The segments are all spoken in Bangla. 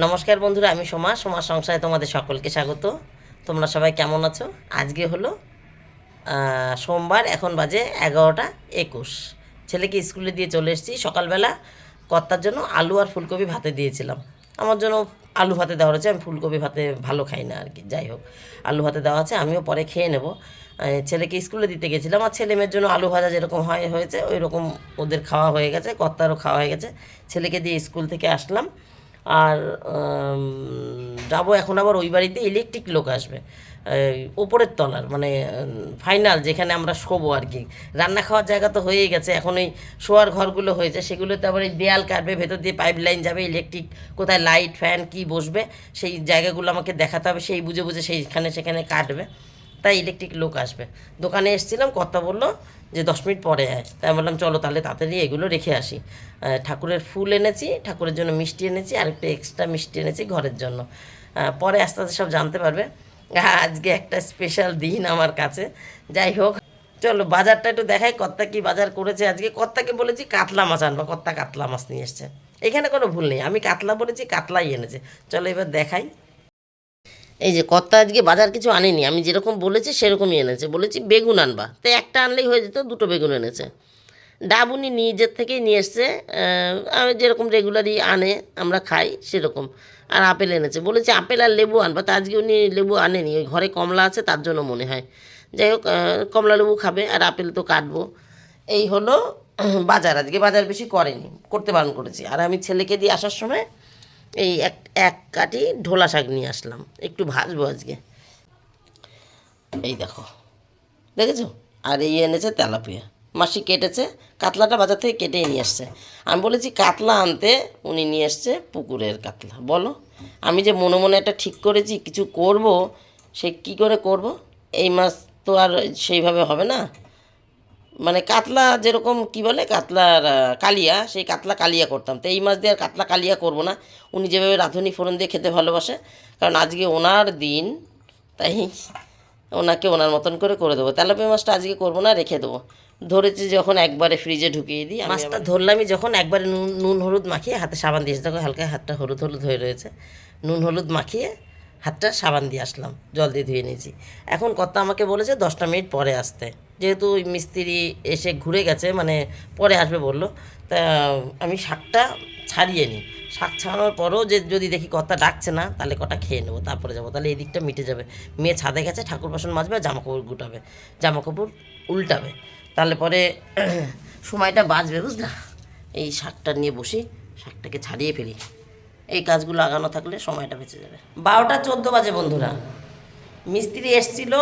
নমস্কার বন্ধুরা, আমি সোমা সংসারে তোমাদের সকলকে স্বাগত। তোমরা সবাই কেমন আছো? আজকে হলো সোমবার, এখন বাজে 11:21। ছেলেকে স্কুলে দিয়ে চলে এসেছি। সকালবেলা কর্তার জন্য আলু আর ফুলকপি ভাতে দিয়েছিলাম। আমার জন্য আলু ভাতে দেওয়া হয়েছে, আমি ফুলকপি ভাতে ভালো খাই না আর কি। যাই হোক, আলু ভাতে দেওয়া আছে, আমিও পরে খেয়ে নেব। ছেলেকে স্কুলে দিতে গেছিলাম, আর ছেলে মেয়ের জন্য আলু ভাজা যেরকম হয়েছে ওই রকম ওদের খাওয়া হয়ে গেছে, কর্তারও খাওয়া হয়ে গেছে। ছেলেকে দিয়ে স্কুল থেকে আসলাম। আর যাবো এখন আবার ওই বাড়িতে ইলেকট্রিক লোক আসবে, ওপরের তলার মানে ফাইনাল যেখানে আমরা শোবো আর কি। রান্না খাওয়ার জায়গা তো হয়েই গেছে, এখন ওই শোয়ার ঘরগুলো হয়েছে, সেগুলোতে আবার এই দেয়াল কাটবে, ভেতর দিয়ে পাইপ লাইন যাবে, ইলেকট্রিক কোথায় লাইট ফ্যান কি বসবে সেই জায়গাগুলো আমাকে দেখাতে হবে, সেই বুঝে বুঝে সেইখানে সেখানে কাটবে। তাই ইলেকট্রিক লোক আসবে। দোকানে এসেছিলাম, কথা বললো যে 10 মিনিট পরে আয়। তাই বললাম চলো তাহলে তাড়াতাড়ি এগুলো রেখে আসি। ঠাকুরের ফুল এনেছি, ঠাকুরের জন্য মিষ্টি এনেছি, আর একটু এক্সট্রা মিষ্টি এনেছি ঘরের জন্য। পরে আস্তে আস্তে সব জানতে পারবে। আজকে একটা স্পেশাল দিন আমার কাছে। যাই হোক, চলো বাজারটা একটু দেখাই, কর্তা কি বাজার করেছে আজকে। কর্তাকে বলেছি কাতলা মাছ আনবা, কর্তা কাতলা মাছ নিয়ে এসছে। এখানে কোনো ভুল নেই, আমি কাতলা বলেছি, কাতলাই এনেছে। চলো এবার দেখাই। এই যে কর্তা আজকে বাজার কিছু আনেনি, আমি যেরকম বলেছি সেরকমই এনেছে। বলেছি বেগুন আনবা, তো একটা আনলেই হয়ে যেত, দুটো বেগুন এনেছে। ডাব উনি নিজের থেকেই নিয়ে এসছে, আমি যেরকম রেগুলারই আনে আমরা খাই সেরকম। আর আপেল এনেছে, বলেছে আপেল আর লেবু আনবা, তা আজকে উনি লেবু আনেনি, ওই ঘরে কমলা আছে তার জন্য মনে হয়। যাই হোক, কমলা লেবু খাবে, আর আপেল তো কাটবো। এই হলো বাজার। আজকে বাজার বেশি করেনি, করতে বারণ করেছি। আর আমি ছেলেকে দিয়ে আসার সময় এই এক এক কাটি ঢোলা শাক নিয়ে আসলাম, একটু ভাজবো আজকে। এই দেখো, দেখেছো? আর এই এনেছে তেলাপিয়া, মাসি কেটেছে। কাতলাটা বাজার থেকে কেটেই নিয়ে আসছে। আমি বলেছি কাতলা আনতে, উনি নিয়ে এসছে পুকুরের কাতলা। বলো, আমি যে মনে মনে একটা ঠিক করেছি কিছু করব, সে কি করে করব? এই মাছ তো আর সেইভাবে হবে না। মানে কাতলা যেরকম কি বলে কাতলার কালিয়া, সেই কাতলা কালিয়া করতাম, তো এই মাছ দিয়ে আর কাতলা কালিয়া করব না। উনি যেভাবে রাঁধুনি ফোড়ন দিয়ে খেতে ভালোবাসে, কারণ আজকে ওনার দিন, তাই ওনাকে ওনার মতন করে করে দেবো। তেলাপিয়া মাছটা আজকে করবো না, রেখে দেবো। ধরেছি যখন একবারে ফ্রিজে ঢুকিয়ে দিই। মাছটা ধরলামই যখন, একবারে নুন নুন হলুদ মাখিয়ে হাতে সাবান দিয়েছি, দেখো হালকা হাতটা হলুদ হলুদ হয়ে রয়েছে। নুন হলুদ মাখিয়ে হাতটা সাবান দিয়ে আসলাম, জল দিয়ে ধুয়ে নিয়েছি। এখন কর্তা আমাকে বলেছে 10টা মিনিট পরে আসতে, যেহেতু ওই মিস্ত্রি এসে ঘুরে গেছে, মানে পরে আসবে বললো। তা আমি শাকটা ছাড়িয়ে নিই। শাক ছাড়ানোর পরেও যদি দেখি কর্তা ডাকছে না, তাহলে কটা খেয়ে নেবো, তারপরে যাবো, তাহলে এই দিকটা মিটে যাবে। মেয়ে ছাদে গেছে, ঠাকুর বাসন মাজবে, জামাকাপড় গুটাবে, জামাকাপড় উল্টাবে, তাহলে পরে সময়টা বাঁচবে, বুঝলা? এই শাকটা নিয়ে বসি, শাকটাকে ছাড়িয়ে ফেলি, এই কাজগুলো আগানো থাকলে সময়টা বেঁচে যাবে। 12টা 14 বাজে বন্ধুরা। মিস্ত্রি এসছিল,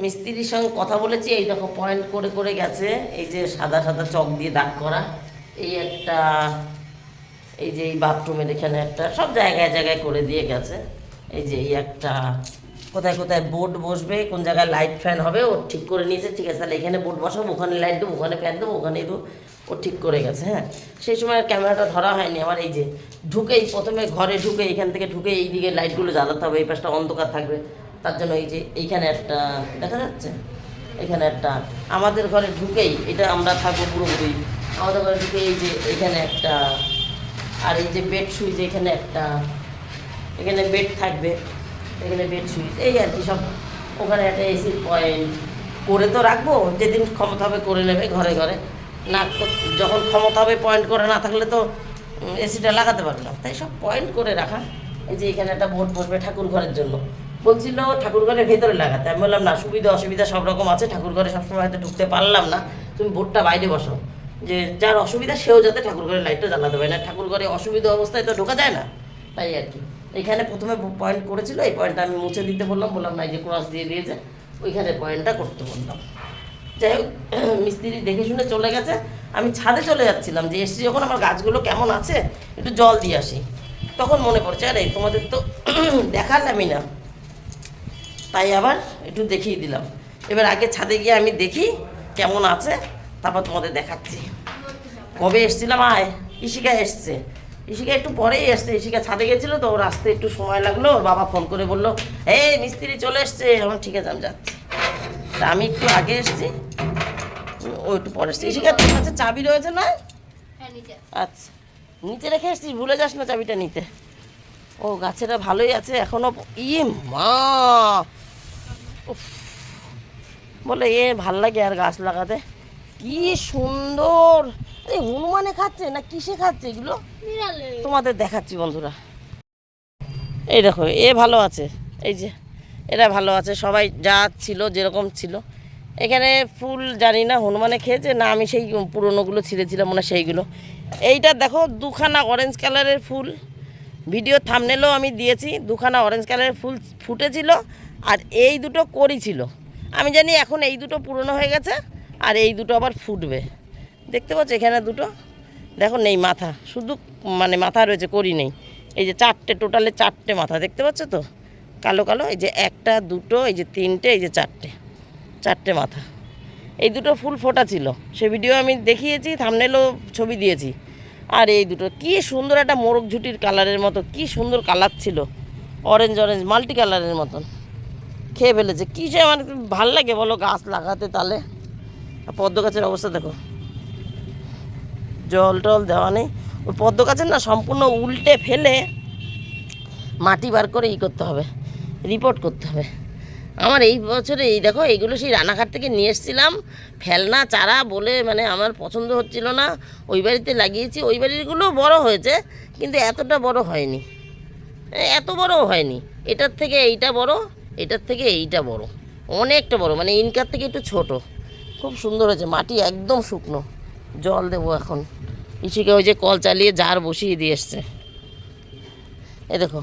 মিস্ত্রির সঙ্গে কথা বলেছি। এই দেখো পয়েন্ট করে করে গেছে, এই যে সাদা সাদা চক দিয়ে দাগ করা, এই একটা, এই যে এই বাথরুমের এখানে একটা, সব জায়গায় জায়গায় করে দিয়ে গেছে। এই যে এই একটা, কোথায় কোথায় বোর্ড বসবে, কোন জায়গায় লাইট ফ্যান হবে ও ঠিক করে নিয়েছে। ঠিক আছে, তাহলে এখানে বোর্ড বসাবো, ওখানে লাইট দেবো, ওখানে ফ্যান দেবো, ওখানে দেবো, ও ঠিক করে গেছে। হ্যাঁ, সেই সময় আর ক্যামেরাটা ধরা হয়নি আমার। এই যে ঢুকেই প্রথমে ঘরে ঢুকে, এখান থেকে ঢুকে এই দিকে লাইটগুলো জ্বালাতে হবে, এই পাশটা অন্ধকার থাকবে, তার জন্য এই যে এইখানে একটা দেখা যাচ্ছে, এখানে একটা, আমাদের ঘরে ঢুকেই এটা আমরা থাকবো পুরোপুরি, আমাদের ঘরে ঢুকে এই যে এখানে একটা, আর এই যে বেড সুইচ এখানে একটা, এখানে বেড থাকবে, এখানে বেড সুইচ, এই আর কি সব। ওখানে একটা এসির পয়েন্ট করে তো রাখবো, যেদিন ক্ষমতা হবে করে নেবে ঘরে ঘরে। না যখন ক্ষমতা হবে পয়েন্ট করে না থাকলে তো এসিটা লাগাতে পারবে না, তাই সব পয়েন্ট করে রাখা। এই যে এখানে একটা বোর্ড বসবে ঠাকুর ঘরের জন্য, বলছিল ঠাকুর ঘরের ভেতরে লাগাতে। আমি বললাম না, সুবিধা অসুবিধা সব রকম আছে, ঠাকুর ঘরে সবসময় হয়তো ঢুকতে পারলাম না, তুমি বোর্ডটা বাইরে বসাও, যে যার অসুবিধা সেও যাতে ঠাকুর ঘরের লাইটটা জ্বালাতে পারে না, ঠাকুর ঘরে অসুবিধা অবস্থায় তো ঢোকা যায় না, তাই আর কি। এখানে প্রথমে পয়েন্ট করেছিল, এই পয়েন্টটা আমি মুছে দিতে বললাম না, এই যে ক্রস দিয়ে দিয়েছে, ওইখানে পয়েন্টটা করতে বললাম। যাই হোক, মিস্ত্রি দেখে শুনে চলে গেছে। আমি ছাদে চলে যাচ্ছিলাম, যে এসছি যখন আমার গাছগুলো কেমন আছে একটু জল দিয়ে আসি, তখন মনে পড়ছে আরে তোমাদের তো দেখালামই না, তাই আবার একটু দেখিয়ে দিলাম। এবার আগে ছাদে গিয়ে আমি দেখি কেমন আছে, তারপর তোমাদের দেখাচ্ছি। কবে এসছিলাম, আয় ইশিকা এসছে, ইশিকা একটু পরেই এসছে। ইশিকা ছাদে গেছিলো তো, ওর আসতে একটু সময় লাগলো, ওর বাবা ফোন করে বললো এই মিস্ত্রি চলে এসছে। আমার ঠিক আছে, আমি যাচ্ছি। তা আমি একটু আগে এসছি, ও একটু পরে এসছে। ইশিকা তোর কাছে চাবি রয়েছে না? আচ্ছা, নিচে রেখে এসছিস, ভুলে যাস না চাবিটা নিতে। ও গাছেরা ভালোই আছে এখনো। ইয়ে মা, উফ, বলে ভাল লাগে আর গাছ লাগাতে। কি সুন্দর! এই হনুমানে খাচ্ছে না কিসে খাচ্ছে এগুলো তোমাদের দেখাচ্ছি বন্ধুরা। এই দেখো ভালো আছে, এই যে এরা ভালো আছে, সবাই যা ছিল যেরকম ছিল। এখানে ফুল জানি না হনুমানে খেয়েছে না আমি সেই পুরনোগুলো ছিঁড়েছিলাম মনে হয় সেইগুলো। এইটা দেখো দুখানা অরেঞ্জ কালারের ফুল, ভিডিও থাম্বনেলও আমি দিয়েছি। দুখানা অরেঞ্জ কালারের ফুল ফুটেছিল আর এই দুটো করি ছিল। আমি জানি এখন এই দুটো পুরনো হয়ে গেছে আর এই দুটো আবার ফুটবে। দেখতে পাচ্ছ এখানে দুটো, দেখো নেই মাথা, শুধু মানে মাথা রয়েছে, করি নেই। এই যে চারটে, টোটালে চারটে মাথা দেখতে পাচ্ছ তো, কালো কালো। এই যে একটা, দুটো, এই যে তিনটে, এই যে চারটে মাথা। এই দুটো ফুল ফোটা ছিল, সে ভিডিও আমি দেখিয়েছি, থাম্বনেলও ছবি দিয়েছি। আর এই দুটো কি সুন্দর, একটা মোরগ ঝুটির কালারের মতো, কি সুন্দর কালার ছিল, অরেঞ্জ অরেঞ্জ মাল্টি কালারের মতন। খেয়ে ফেলেছে। কী সে আমার ভাল লাগে বলো গাছ লাগাতে। তাহলে পদ্ম গাছের অবস্থা দেখো, জল টল দেওয়া নেই। ওই পদ্ম গাছের না সম্পূর্ণ উল্টে ফেলে মাটি বার করে করতে হবে, রিপোর্ট করতে হবে। আমার এই বছরে এই দেখো এইগুলো সেই রানাঘাট থেকে নিয়ে এসেছিলাম ফেলনা চারা বলে, মানে আমার পছন্দ হচ্ছিল না। ওই বাড়িতে লাগিয়েছি, ওই বাড়িরগুলো বড় হয়েছে কিন্তু এতটা বড় হয়নি, এত বড়ও হয়নি। এটার থেকে এইটা বড়, এটার থেকে এইটা বড়, অনেকটা বড়, মানে ইনকার থেকে একটু ছোট। খুব সুন্দর হয়েছে, মাটি একদম শুকনো। জল দেবো এখন। ইসিকে ওই যে কল চালিয়ে জার বসিয়ে দিয়ে এসছে। এ দেখো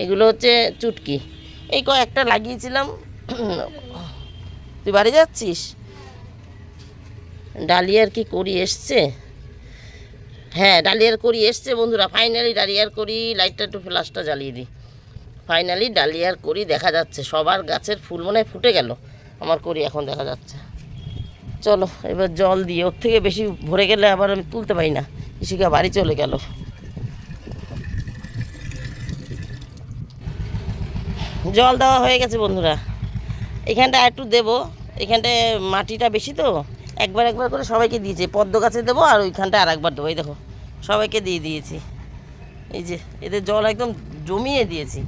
এগুলো হচ্ছে চুটকি, এই কয়েকটা লাগিয়েছিলাম। তুই বাড়ি যাচ্ছিস? ডালিয়ার কি করি এসছে? হ্যাঁ ডালিয়ার করি এসছে বন্ধুরা, ফাইনালি ডালিয়ার করি। লাইটটা একটু ফ্ল্যাশটা জ্বালিয়ে দিই। ফাইনালি ডালিয়ার করি দেখা যাচ্ছে, সবার গাছের ফুল মনে হয় ফুটে গেল, আমার করি এখন দেখা যাচ্ছে। চলো এবার জল দিয়ে, ওর থেকে বেশি ভরে গেলে আবার আমি তুলতে পারি না। ইসিকা বাড়ি চলে গেল। জল দেওয়া হয়ে গেছে বন্ধুরা, এখানটা একটু দেবো। এখানটায় মাটিটা বেশি তো, একবার করে সবাইকে দিয়েছি। পদ্ম গাছে দেবো আর ওইখানটা আর একবার দেবো। এই দেখো সবাইকে দিয়ে দিয়েছি। এই যে এদের জল একদম জমিয়ে দিয়েছি,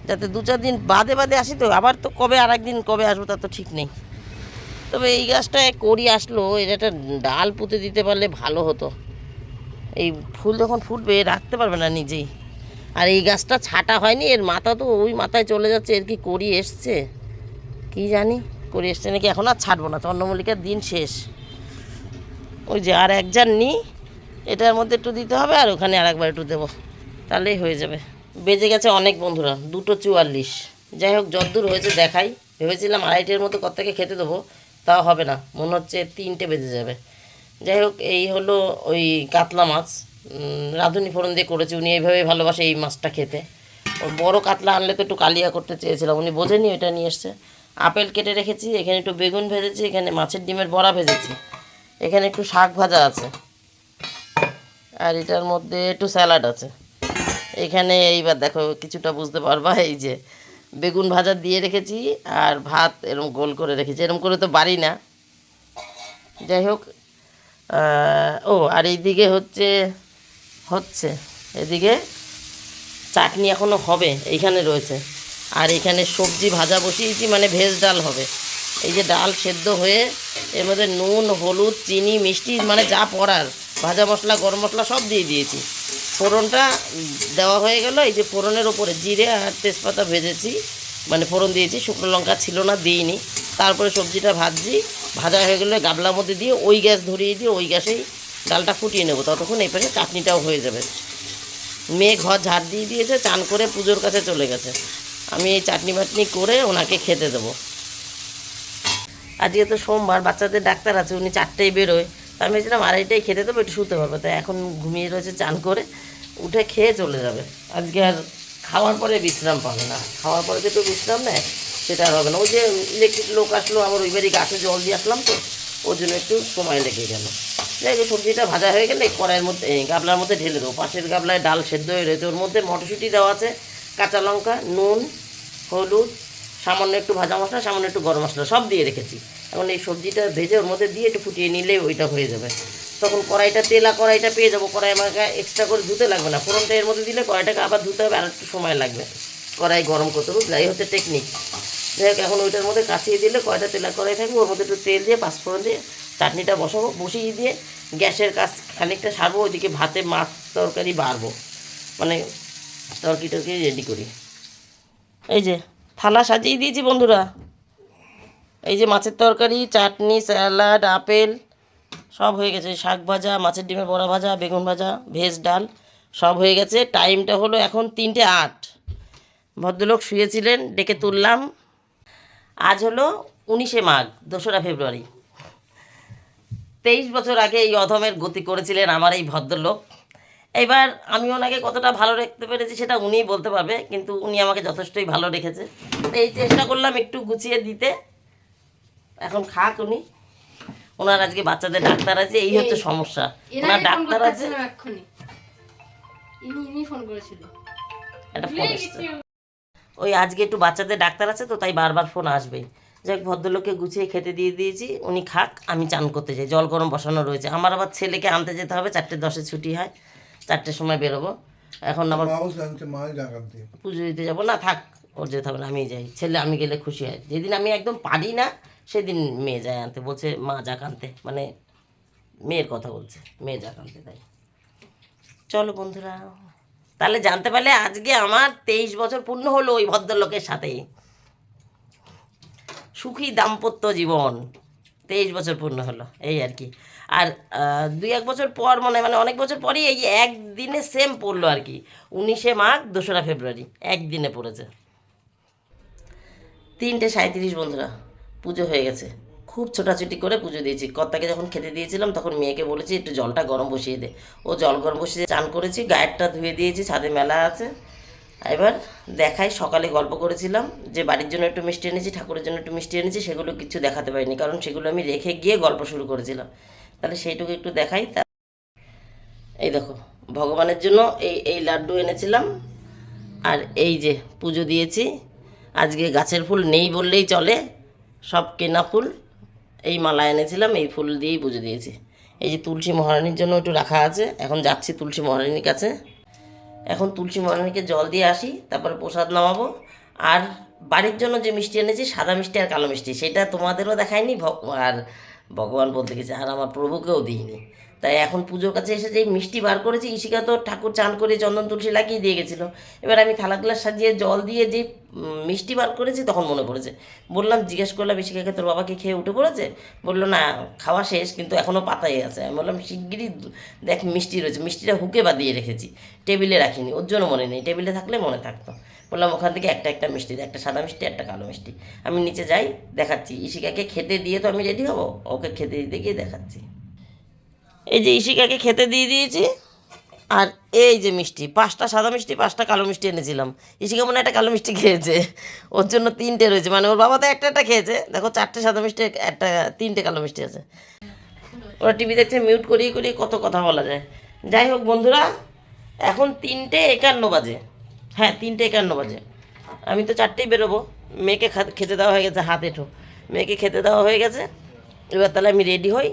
যাতে 2-4 দিন বাদে আসি। তো আবার তো কবে আর একদিন কবে আসবো তার তো ঠিক নেই। তবে এই গাছটায় করি আসলো, এটা একটা ডাল পুঁতে দিতে পারলে ভালো হতো। এই ফুল যখন ফুটবে রাখতে পারবে না নিজেই। আর এই গাছটা ছাটা হয়নি, এর মাথা তো ওই মাথায় চলে যাচ্ছে। এর কি করি এসছে কি জানি, করি এসছে নাকি, এখন আর ছাড়বো না, চন্দ্রমল্লিকার দিন শেষ। ওই যে আর একজন নিই, এটার মধ্যে একটু দিতে হবে আর ওখানে আর একবার একটু দেবো, তাহলেই হয়ে যাবে। বেজে গেছে অনেক বন্ধুরা, 2:44। যাই হোক যতদূর হয়েছে দেখাই। ভেবেছিলাম 2:30-এর মতো কর্তাকে খেতে দেবো, তাও হবে না, মনে হচ্ছে 3টে বেজে যাবে। যাই হোক এই হলো ওই কাতলা মাছ, রাঁধুনি ফোড়ন দিয়ে করেছি। উনি এইভাবেই ভালোবাসে এই মাছটা খেতে। ওর বড় কাতলা আনলে তো একটু কালিয়া করতে চেয়েছিলাম, উনি বোঝেনি, ওইটা নিয়ে এসছে। আপেল কেটে রেখেছি, এখানে একটু বেগুন ভেজেছি, এখানে মাছের ডিমের বড়া ভেজেছি, এখানে একটু শাক ভাজা আছে, আর এটার মধ্যে একটু স্যালাড আছে। এখানে এইবার দেখো কিছুটা বুঝতে পারবা, এই যে বেগুন ভাজা দিয়ে রেখেছি আর ভাত এরকম গোল করে রেখেছি, এরকম করে তো বাড়ি না। যাই হোক ও আর এইদিকে হচ্ছে এদিকে চাটনি এখনও হবে, এইখানে রয়েছে। আর এখানে সবজি ভাজা বসিয়েছি, মানে ভেজ ডাল হবে। এই যে ডাল সেদ্ধ হয়ে এর মধ্যে নুন হলুদ চিনি মিষ্টি মানে যা পড়ার, ভাজা মশলা গরম মশলা সব দিয়ে দিয়েছি। ফোড়নটা দেওয়া হয়ে গেল। এই যে ফোড়নের ওপরে জিরে আর তেজপাতা ভেজেছি, মানে ফোড়ন দিয়েছি, শুকনো লঙ্কা ছিল না দিইনি। তারপরে সবজিটা ভাজা হয়ে গেলে গাবলার মধ্যে দিয়ে ওই গ্যাস ধরিয়ে দিয়ে ওই গ্যাসেই ডালটা ফুটিয়ে নেবো, ততক্ষণ এই পাশে চাটনিটাও হয়ে যাবে। মেয়ে ঘর ঝাড় দিয়ে দিয়েছে, চান করে পুজোর কাছে চলে গেছে। আমি এই চাটনি বাটনি করে ওনাকে খেতে দেবো। আজকে তো সোমবার, বাচ্চাদের ডাক্তার আছে, উনি 4টায় বেরোয়। তো আমি ভেবেছিলাম 2:30টায় খেতে দেবো, একটু শুতে পারবো। তাই এখন ঘুমিয়ে রয়েছে, চান করে উঠে খেয়ে চলে যাবে। আজকে আর খাওয়ার পরে বিশ্রাম পাবে না, খাওয়ার পরে যে একটু বিশ্রাম নেয় সেটা আর হবে না। ওই যে ইলেকট্রিক লোক আসলো, আমার ওই বাড়ি গাছে জল দিয়ে আসলাম, তো ওই জন্য একটু সময় লেগে গেল। যাই হোক সবজিটা ভাজা হয়ে গেলে কড়াইয়ের মধ্যে গাবলার মধ্যে ঢেলে দেবো। পাশের গাবলায় ডাল সেদ্ধ হয়ে রয়েছে, ওর মধ্যে মটরশুঁটি দেওয়া আছে, কাঁচা লঙ্কা, নুন, হলুদ, সামান্য একটু ভাজা মশলা, সামান্য একটু গরম মশলা সব দিয়ে রেখেছি। এখন এই সবজিটা ভেজে ওর মধ্যে দিয়ে একটু ফুটিয়ে নিলেই ওইটা হয়ে যাবে। তো তখন কড়াইটা তেলা কড়াইটা পেয়ে যাবো। কড়াই আমাকে এক্সট্রা করে ধুতে লাগবে না, ফোড়নটা এর মধ্যে দিলে কড়াইটাকে আবার ধুতে হবে, আর একটু সময় লাগবে কড়াই গরম করতে, বুঝলে? এই হচ্ছে টেকনিক। যাই হোক, এখন ওইটার মধ্যে কাছিয়ে দিলে কড়াইটা তেলা কড়াই থাকবে, ওর মধ্যে একটু তেল দিয়ে পাঁচফোড়ন দিয়ে চাটনিটা বসাবো, বসিয়ে দিয়ে গ্যাসের কাজ খানিকটা সারবো, ওইদিকে ভাতে মাছ তরকারি বাড়বো, মানে তরকারি টরকারি রেডি করি। এই যে থালা সাজিয়ে দিয়েছি বন্ধুরা, এই যে মাছের তরকারি, চাটনি, স্যালাড, আপেল সব হয়ে গেছে, শাক ভাজা, মাছের ডিমের বড়া ভাজা, বেগুন ভাজা, ভেজ ডাল সব হয়ে গেছে। টাইমটা হলো এখন 3:08। ভদ্রলোক শুয়েছিলেন, ডেকে তুললাম। আজ হলো 19শে মাঘ, 2রা ফেব্রুয়ারি। 23 বছর আগে এই অধমের গতি করেছিলেন আমার এই ভদ্রলোক। এবার আমি ওনাকে কতটা ভালো রাখতে পেরেছি সেটা উনিই বলতে পারবে, কিন্তু উনি আমাকে যথেষ্টই ভালো রেখেছে। তো এই চেষ্টা করলাম একটু গুছিয়ে দিতে। এখন খাক উনি। ওনার আজকে বাচ্চাদের ডাক্তার আছে, এই হচ্ছে সমস্যা। ওনার ডাক্তার আছে, একটা ফোন আসছে। ওই আজকে একটু বাচ্চাদের ডাক্তার আছে তো, তাই বারবার ফোন আসবেই। যাই হোক, ভদ্রলোককে গুছিয়ে খেতে দিয়ে দিয়েছি, উনি খাক, আমি চান করতে যাই। জল গরম বসানো রয়েছে। আমার আবার ছেলেকে আনতে যেতে হবে, 4:10 ছুটি হয়, 4টের সময় বেরোবো। এখন আবার পুজো দিতে যাবো না, থাক, ওর যেতে হবে না, আমিই যাই। ছেলে আমি গেলে খুশি হয়। যেদিন আমি একদম পারি না সেদিন মেয়ে যায় আনতে, বলছে মা যাক আনতে, মানে মেয়ের কথা বলছে, মেয়ে যাক আনতে। তাই চলো বন্ধুরা, তাহলে জানতে পারলে আজকে আমার 23 বছর পূর্ণ হলো ওই ভদ্রলোকের সাথে। সুখী দাম্পত্য জীবন 23 বছর পূর্ণ হলো, এই আর কি। আর 2-1 বছর পর মানে অনেক বছর পরই এই একদিনে সেম পড়লো আর কি। 19শে মাঘ, 2রা ফেব্রুয়ারি একদিনে পড়েছে। 3:37 বন্ধুরা, পুজো হয়ে গেছে। খুব ছোটাছুটি করে পুজো দিয়েছি। কর্তাকে যখন খেতে দিয়েছিলাম তখন মেয়েকে বলেছি একটু জলটা গরম বসিয়ে দে। ও জল গরম বসিয়ে চান করেছি, গায়েরটা ধুয়ে দিয়েছি, ছাদে মেলা আছে। এবার দেখাই, সকালে গল্প করেছিলাম যে বাড়ির জন্য একটু মিষ্টি এনেছি, ঠাকুরের জন্য একটু মিষ্টি এনেছি, সেগুলো কিছু দেখাতে পারিনি, কারণ সেগুলো আমি রেখে গিয়ে গল্প শুরু করেছিলাম। তাহলে সেইটুকু একটু দেখাই। এই দেখো, ভগবানের জন্য এই এই লাড্ডু এনেছিলাম, আর এই যে পুজো দিয়েছি। আজকে গাছের ফুল নেই বললেই চলে, সব কেনা ফুল। এই মালা এনেছিলাম, এই ফুল দিয়েই পুজো দিয়েছি। এই যে তুলসী মহারানীর জন্য একটু রাখা আছে, এখন যাচ্ছি তুলসী মহারানীর কাছে। এখন তুলসী মহারানীকে জল দিয়ে আসি, তারপরে প্রসাদ নামাবো। আর বাড়ির জন্য যে মিষ্টি এনেছি, সাদা মিষ্টি আর কালো মিষ্টি, সেটা তোমাদেরও দেখায়নি, আর ভগবান বলতে গেছে, আর আমার প্রভুকেও দিইনি। তাই এখন পুজোর কাছে এসে যেই মিষ্টি বার করেছি, ইশিকা তো ঠাকুর চান করে চন্দন তুলসী লাগিয়ে দিয়ে গেছিলো। এবার আমি থালা গ্লাস সাজিয়ে জল দিয়ে যে মিষ্টি বার করেছি, তখন মনে পড়েছে। বললাম, জিজ্ঞেস করলাম ইশিকাকে, তোর বাবাকে খেয়ে উঠে পড়েছে? বললো না, খাওয়া শেষ, কিন্তু এখনও পাতাই আছে। আমি বললাম, শিগগিরই দেখ মিষ্টি রয়েছে। মিষ্টিটা হুকে বাদিয়ে রেখেছি, টেবিলে রাখিনি, ওর জন্য মনে নেই, টেবিলে থাকলে মনে থাকতো। বললাম, ওখান থেকে একটা একটা মিষ্টি, একটা সাদা মিষ্টি, একটা কালো মিষ্টি। আমি নিচে যাই, দেখাচ্ছি। ইশিকাকে খেতে দিয়ে তো আমি রেডি হবো, ওকে খেতে দিতে গিয়ে দেখাচ্ছি। এই যে ইশিকাকে খেতে দিয়ে দিয়েছি, আর এই যে মিষ্টি, 5টা সাদা মিষ্টি, 5টা কালো মিষ্টি এনেছিলাম। ইশিকা মনে একটা কালো মিষ্টি খেয়েছে, ওর জন্য 3টে রয়েছে, মানে ওর বাবা তো একটা একটা খেয়েছে। দেখো, 4টে সাদা মিষ্টি, 3টে কালো মিষ্টি আছে। ওরা টিভি দেখছে, মিউট করিয়ে করিয়ে কত কথা বলা যায়। যাই হোক বন্ধুরা, এখন 3:51 বাজে। হ্যাঁ, 3:51 বাজে। আমি তো 4টেই বেরোবো। মেয়েকে খেতে দেওয়া হয়ে গেছে, হাত এঁঠো, মেয়েকে খেতে দেওয়া হয়ে গেছে। এবার তাহলে আমি রেডি হই,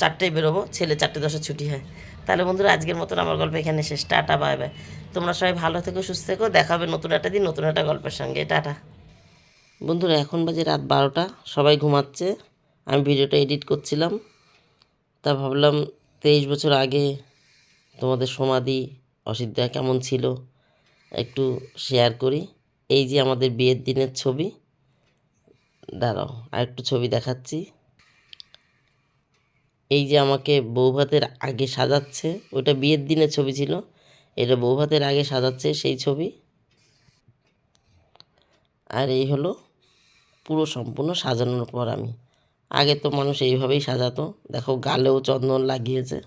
4টেই বেরোবো, ছেলে 4:10 ছুটি হয়। তাহলে বন্ধুরা, আজকের মতন আমার গল্প এখানে শেষ। Tata, bye bye. তোমরা সবাই ভালো থেকো, সুস্থ থেকো। দেখা হবে নতুন একটা দিন, নতুন একটা গল্পের সঙ্গে। টাটা বন্ধুরা, এখন বাজে রাত 12টা, সবাই ঘুমাচ্ছে। আমি ভিডিওটা এডিট করছিলাম, তা ভাবলাম 23 বছর আগে তোমাদের সমাধি অসিদ্ধা কেমন ছিল একটু শেয়ার করি। এই যে আমাদের বিয়ের দিনের ছবি, দাঁড়াও আর একটু ছবি দেখাচ্ছি। এই যে আমাকে বৌভাতের আগে সাজাচ্ছে, ওইটা বিয়ের দিনের ছবি ছিল, এটা বৌভাতের আগে সাজাচ্ছে সেই ছবি। আর এই হলো পুরো সম্পূর্ণ সাজানোর পর আমি। আগে তো মানুষ এইভাবেই সাজাতো, দেখো গালেও চন্দন লাগিয়েছে।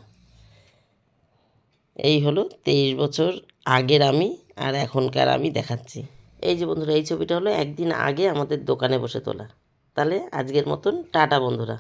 এই হলো 23 বছর আগের আমি আর এখনকার আমি দেখাচ্ছি। এই যে বন্ধুরা, এই ছবিটা হলো একদিন আগে আমাদের দোকানে বসে তোলা। তাহলে আজকের মতন টাটা বন্ধুরা।